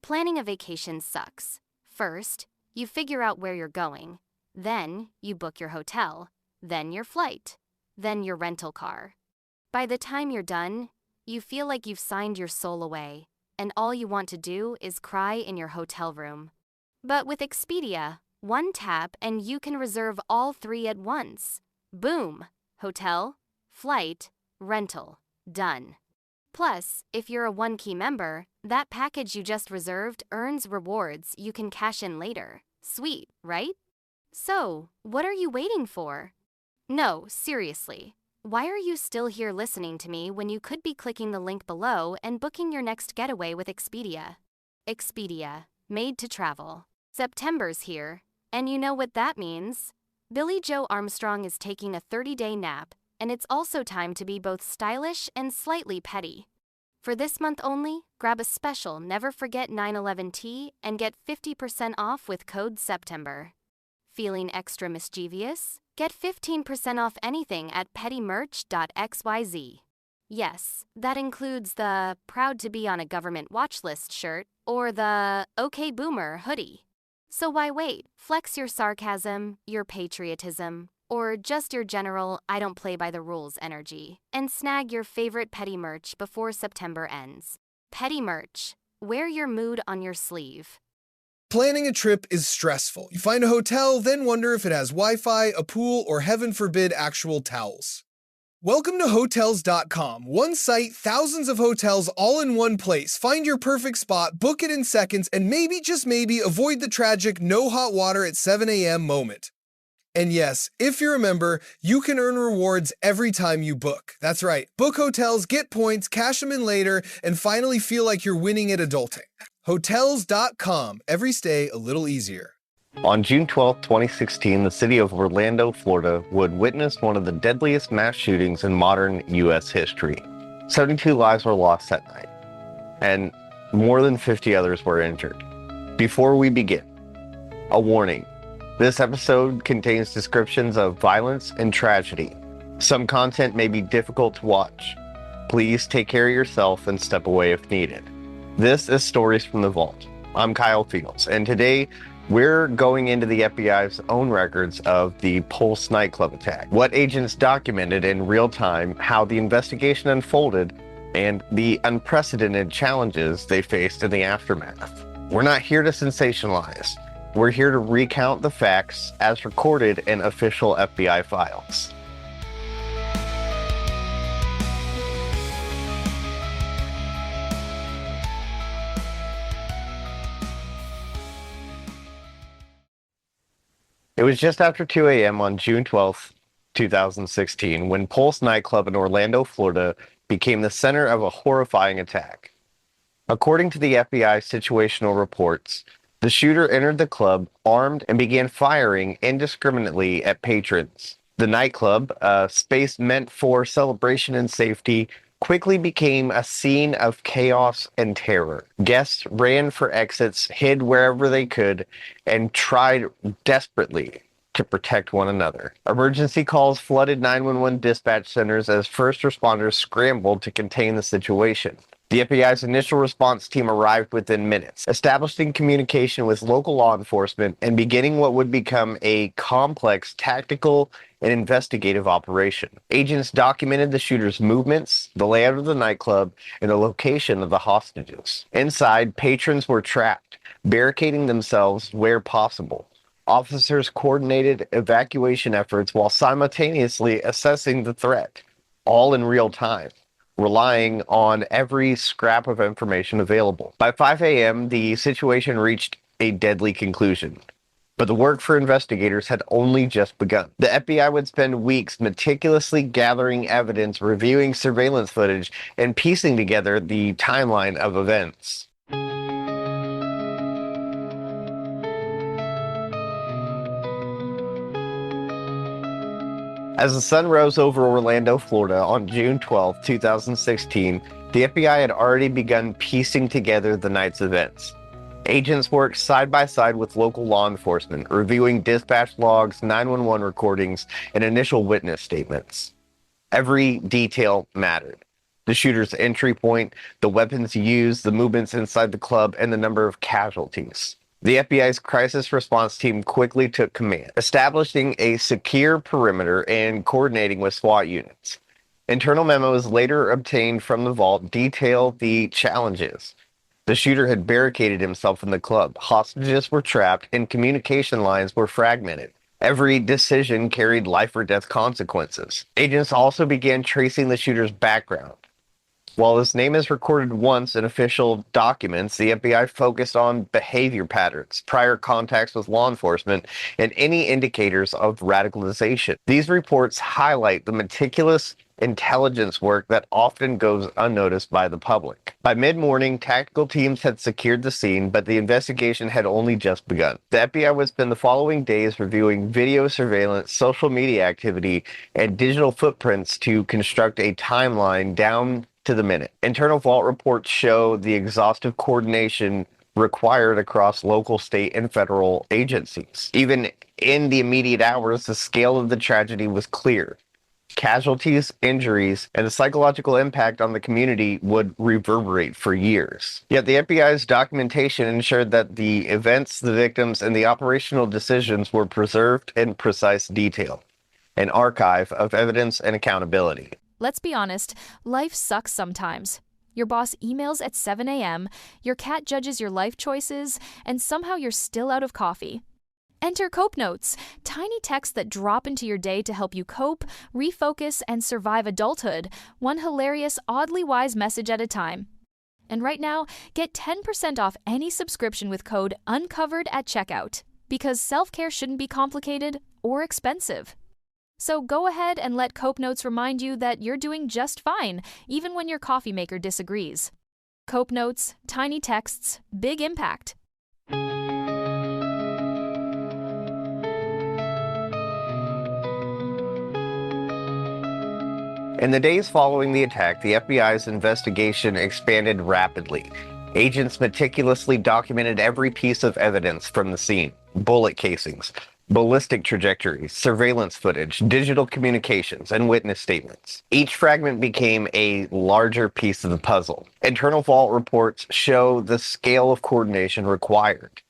Planning a vacation sucks. First, you figure out where you're going. Then, you book your hotel. Then your flight. Then your rental car. By the time you're done, you feel like you've signed your soul away, and all you want to do is cry in your hotel room. But with Expedia, one tap and you can reserve all three at once. Boom! Hotel, flight, rental. Done. Plus, if you're a One-Key member, that package you just reserved earns rewards you can cash in later. Sweet, right? So, what are you waiting for? No, seriously. Why are you still here listening to me when you could be clicking the link below and booking your next getaway with Expedia? Expedia, made to travel. September's here, and you know what that means. Billy Joe Armstrong is taking a 30-day nap, and it's also time to be both stylish and slightly petty. For this month only, grab a special Never Forget 9/11 tee and get 50% off with code SEPTEMBER. Feeling extra mischievous? Get 15% off anything at pettymerch.xyz. Yes, that includes the Proud to be on a government watch list shirt or the OK Boomer hoodie. So why wait? Flex your sarcasm, your patriotism, or just your general I don't play by the rules energy, and snag your favorite Petty merch before September ends. Petty merch. Wear your mood on your sleeve. Planning a trip is stressful. You find a hotel, then wonder if it has Wi-Fi, a pool, or heaven forbid, actual towels. Welcome to Hotels.com. One site, thousands of hotels all in one place. Find your perfect spot, book it in seconds, and maybe, just maybe, avoid the tragic no hot water at 7 a.m. moment. And yes, if you're a member, you can earn rewards every time you book. That's right. Book hotels, get points, cash them in later, and finally feel like you're winning at adulting. Hotels.com. Every stay a little easier. On June 12, 2016, the city of Orlando, Florida, would witness one of the deadliest mass shootings in modern U.S. history. 72 lives were lost that night, and more than 50 others were injured. Before we begin, a warning. This episode contains descriptions of violence and tragedy. Some content may be difficult to watch. Please take care of yourself and step away if needed. This is Stories from the Vault. I'm Kyle Fields, and today we're going into the FBI's own records of the Pulse Nightclub attack, what agents documented in real time, how the investigation unfolded, and the unprecedented challenges they faced in the aftermath. We're not here to sensationalize. We're here to recount the facts as recorded in official FBI files. It was just after 2 a.m. on June 12, 2016, when Pulse Nightclub in Orlando, Florida, became the center of a horrifying attack. According to the FBI situational reports, the shooter entered the club armed and began firing indiscriminately at patrons. The nightclub, a space meant for celebration and safety, quickly became a scene of chaos and terror. Guests ran for exits, hid wherever they could, and tried desperately to protect one another. Emergency calls flooded 911 dispatch centers as first responders scrambled to contain the situation. The FBI's initial response team arrived within minutes, establishing communication with local law enforcement and beginning what would become a complex tactical and investigative operation. Agents documented the shooter's movements, the layout of the nightclub, and the location of the hostages. Inside, patrons were trapped, barricading themselves where possible. Officers coordinated evacuation efforts while simultaneously assessing the threat, all in real time, relying on every scrap of information available. By 5 a.m., the situation reached a deadly conclusion. But the work for investigators had only just begun. The FBI would spend weeks meticulously gathering evidence, reviewing surveillance footage, and piecing together the timeline of events. As the sun rose over Orlando, Florida on June 12, 2016, the FBI had already begun piecing together the night's events. Agents worked side by side with local law enforcement, reviewing dispatch logs, 911 recordings, and initial witness statements. Every detail mattered. the shooter's entry point, the weapons used, the movements inside the club, and the number of casualties. The FBI's crisis response team quickly took command, establishing a secure perimeter and coordinating with SWAT units. Internal memos later obtained from the vault detail the challenges. The shooter had barricaded himself in the club, hostages were trapped, and communication lines were fragmented. Every decision carried life or death consequences. Agents also began tracing the shooter's background. While his name is recorded once in official documents, the FBI focused on behavior patterns, prior contacts with law enforcement, and any indicators of radicalization. These reports highlight the meticulous intelligence work that often goes unnoticed by the public. By mid-morning, tactical teams had secured the scene, but the investigation had only just begun. The FBI would spend the following days reviewing video surveillance, social media activity, and digital footprints to construct a timeline down to the minute. Internal vault reports show the exhaustive coordination required across local, state, and federal agencies. Even in the immediate hours, the scale of the tragedy was clear. Casualties, injuries, and the psychological impact on the community would reverberate for years. Yet the FBI's documentation ensured that the events, the victims, and the operational decisions were preserved in precise detail, an archive of evidence and accountability. Let's be honest, life sucks sometimes. Your boss emails at 7 a.m., your cat judges your life choices, and somehow you're still out of coffee. Enter Cope Notes, tiny texts that drop into your day to help you cope, refocus, and survive adulthood, one hilarious, oddly wise message at a time. And right now, get 10% off any subscription with code UNCOVERED at checkout, because self-care shouldn't be complicated or expensive. So go ahead and let Cope Notes remind you that you're doing just fine, even when your coffee maker disagrees. Cope Notes, tiny texts, big impact. In the days following the attack, the FBI's investigation expanded rapidly. Agents meticulously documented every piece of evidence from the scene: bullet casings, ballistic trajectories, surveillance footage, digital communications, and witness statements. Each fragment became a larger piece of the puzzle. Internal vault reports show the scale of coordination required.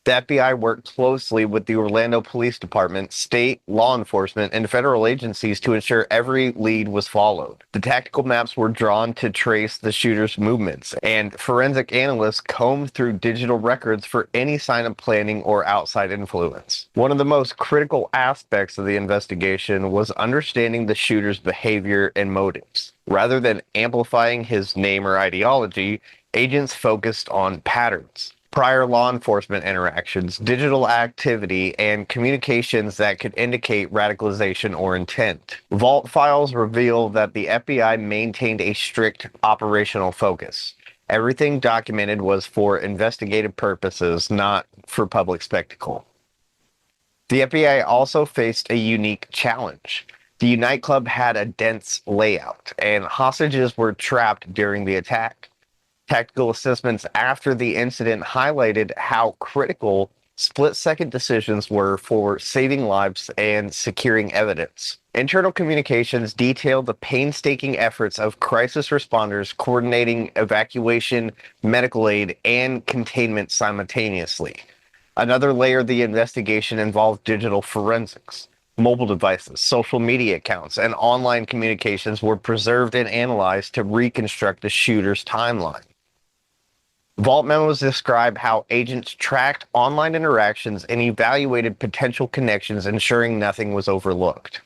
The FBI worked closely with the Orlando Police Department, state, law enforcement, and federal agencies to ensure every lead was followed. The tactical maps were drawn to trace the shooter's movements, and forensic analysts combed through digital records for any sign of planning or outside influence. One of the most critical aspects of the investigation was understanding the shooter's behavior and motives. Rather than amplifying his name or ideology, agents focused on patterns: prior law enforcement interactions, digital activity, and communications that could indicate radicalization or intent. Vault files reveal that the FBI maintained a strict operational focus. Everything documented was for investigative purposes, not for public spectacle. The FBI also faced a unique challenge. The nightclub had a dense layout, and hostages were trapped during the attack. Tactical assessments after the incident highlighted how critical split-second decisions were for saving lives and securing evidence. Internal communications detailed the painstaking efforts of crisis responders coordinating evacuation, medical aid, and containment simultaneously. Another layer of the investigation involved digital forensics. Mobile devices, social media accounts, and online communications were preserved and analyzed to reconstruct the shooter's timeline. Vault memos describe how agents tracked online interactions and evaluated potential connections, ensuring nothing was overlooked.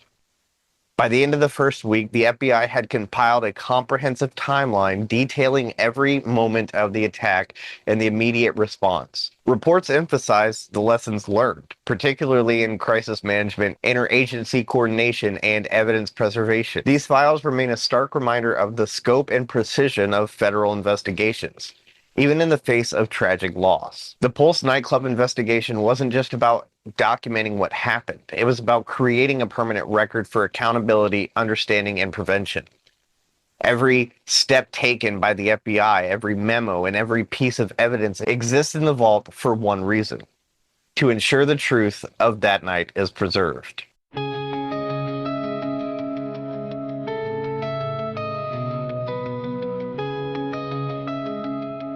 By the end of the first week, the FBI had compiled a comprehensive timeline detailing every moment of the attack and the immediate response. Reports emphasized the lessons learned, particularly in crisis management, interagency coordination, and evidence preservation. These files remain a stark reminder of the scope and precision of federal investigations, even in the face of tragic loss. The Pulse Nightclub investigation wasn't just about documenting what happened. It was about creating a permanent record for accountability, understanding, and prevention. Every step taken by the FBI, every memo, and every piece of evidence exists in the vault for one reason: to ensure the truth of that night is preserved.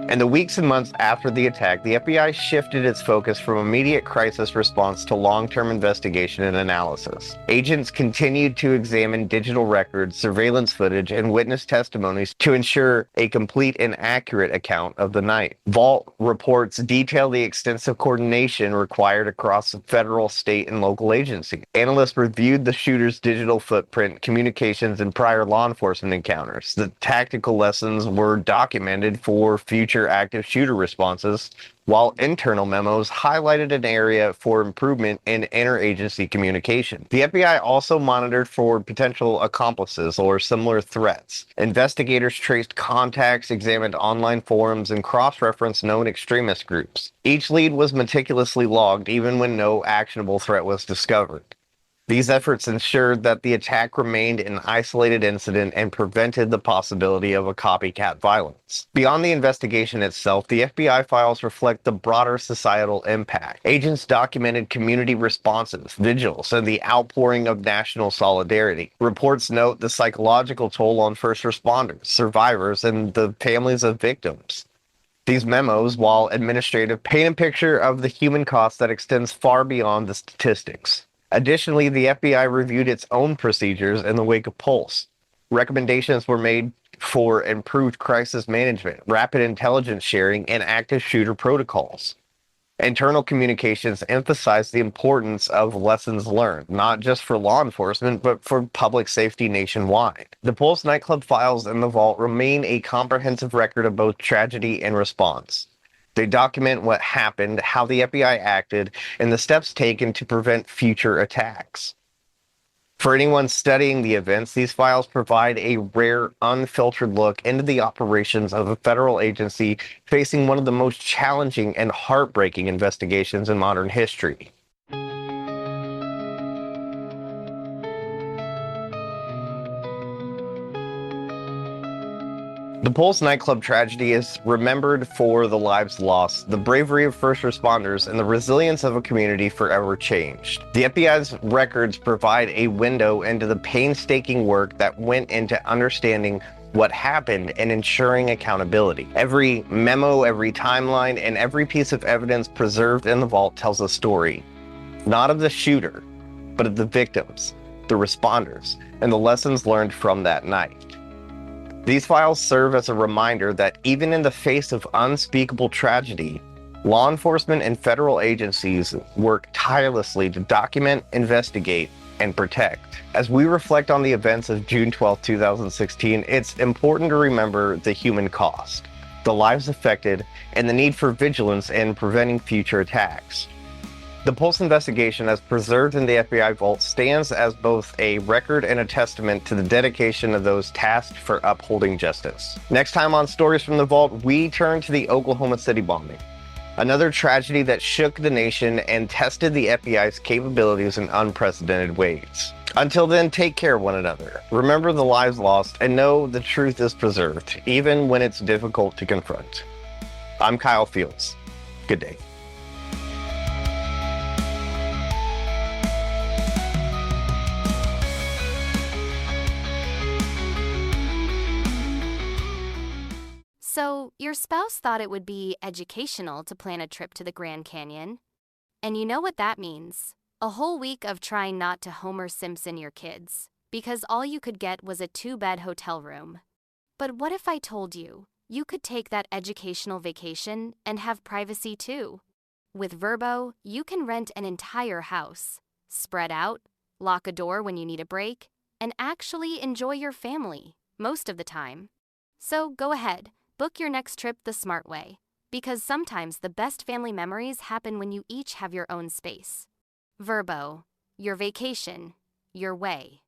In the weeks and months after the attack, the FBI shifted its focus from immediate crisis response to long-term investigation and analysis. Agents continued to examine digital records, surveillance footage, and witness testimonies to ensure a complete and accurate account of the night. Vault reports detail the extensive coordination required across federal, state, and local agencies. Analysts reviewed the shooter's digital footprint, communications, and prior law enforcement encounters. The tactical lessons were documented for future active shooter responses, while internal memos highlighted an area for improvement in interagency communication. The FBI also monitored for potential accomplices or similar threats. Investigators traced contacts, examined online forums, and cross-referenced known extremist groups. Each lead was meticulously logged, even when no actionable threat was discovered. These efforts ensured that the attack remained an isolated incident and prevented the possibility of a copycat violence. Beyond the investigation itself, the FBI files reflect the broader societal impact. Agents documented community responses, vigils, and the outpouring of national solidarity. Reports note the psychological toll on first responders, survivors, and the families of victims. These memos, while administrative, paint a picture of the human cost that extends far beyond the statistics. Additionally, the FBI reviewed its own procedures in the wake of Pulse. Recommendations were made for improved crisis management, rapid intelligence sharing, and active shooter protocols. Internal communications emphasized the importance of lessons learned, not just for law enforcement, but for public safety nationwide. The Pulse Nightclub files in the vault remain a comprehensive record of both tragedy and response. They document what happened, how the FBI acted, and the steps taken to prevent future attacks. For anyone studying the events, these files provide a rare, unfiltered look into the operations of a federal agency facing one of the most challenging and heartbreaking investigations in modern history. The Pulse Nightclub tragedy is remembered for the lives lost, the bravery of first responders, and the resilience of a community forever changed. The FBI's records provide a window into the painstaking work that went into understanding what happened and ensuring accountability. Every memo, every timeline, and every piece of evidence preserved in the vault tells a story, not of the shooter, but of the victims, the responders, and the lessons learned from that night. These files serve as a reminder that even in the face of unspeakable tragedy, law enforcement and federal agencies work tirelessly to document, investigate, and protect. As we reflect on the events of June 12, 2016, it's important to remember the human cost, the lives affected, and the need for vigilance in preventing future attacks. The Pulse investigation, as preserved in the FBI vault, stands as both a record and a testament to the dedication of those tasked for upholding justice. Next time on Stories from the Vault, we turn to the Oklahoma City bombing, another tragedy that shook the nation and tested the FBI's capabilities in unprecedented ways. Until then, take care of one another. Remember the lives lost and know the truth is preserved, even when it's difficult to confront. I'm Kyle Fields. Good day. So, your spouse thought it would be educational to plan a trip to the Grand Canyon. And you know what that means. A whole week of trying not to Homer Simpson your kids, because all you could get was a 2-bed hotel room. But what if I told you, you could take that educational vacation and have privacy too? With Verbo, you can rent an entire house, spread out, lock a door when you need a break, and actually enjoy your family, most of the time. So go ahead. Book your next trip the smart way, because sometimes the best family memories happen when you each have your own space. Verbo, your vacation, your way.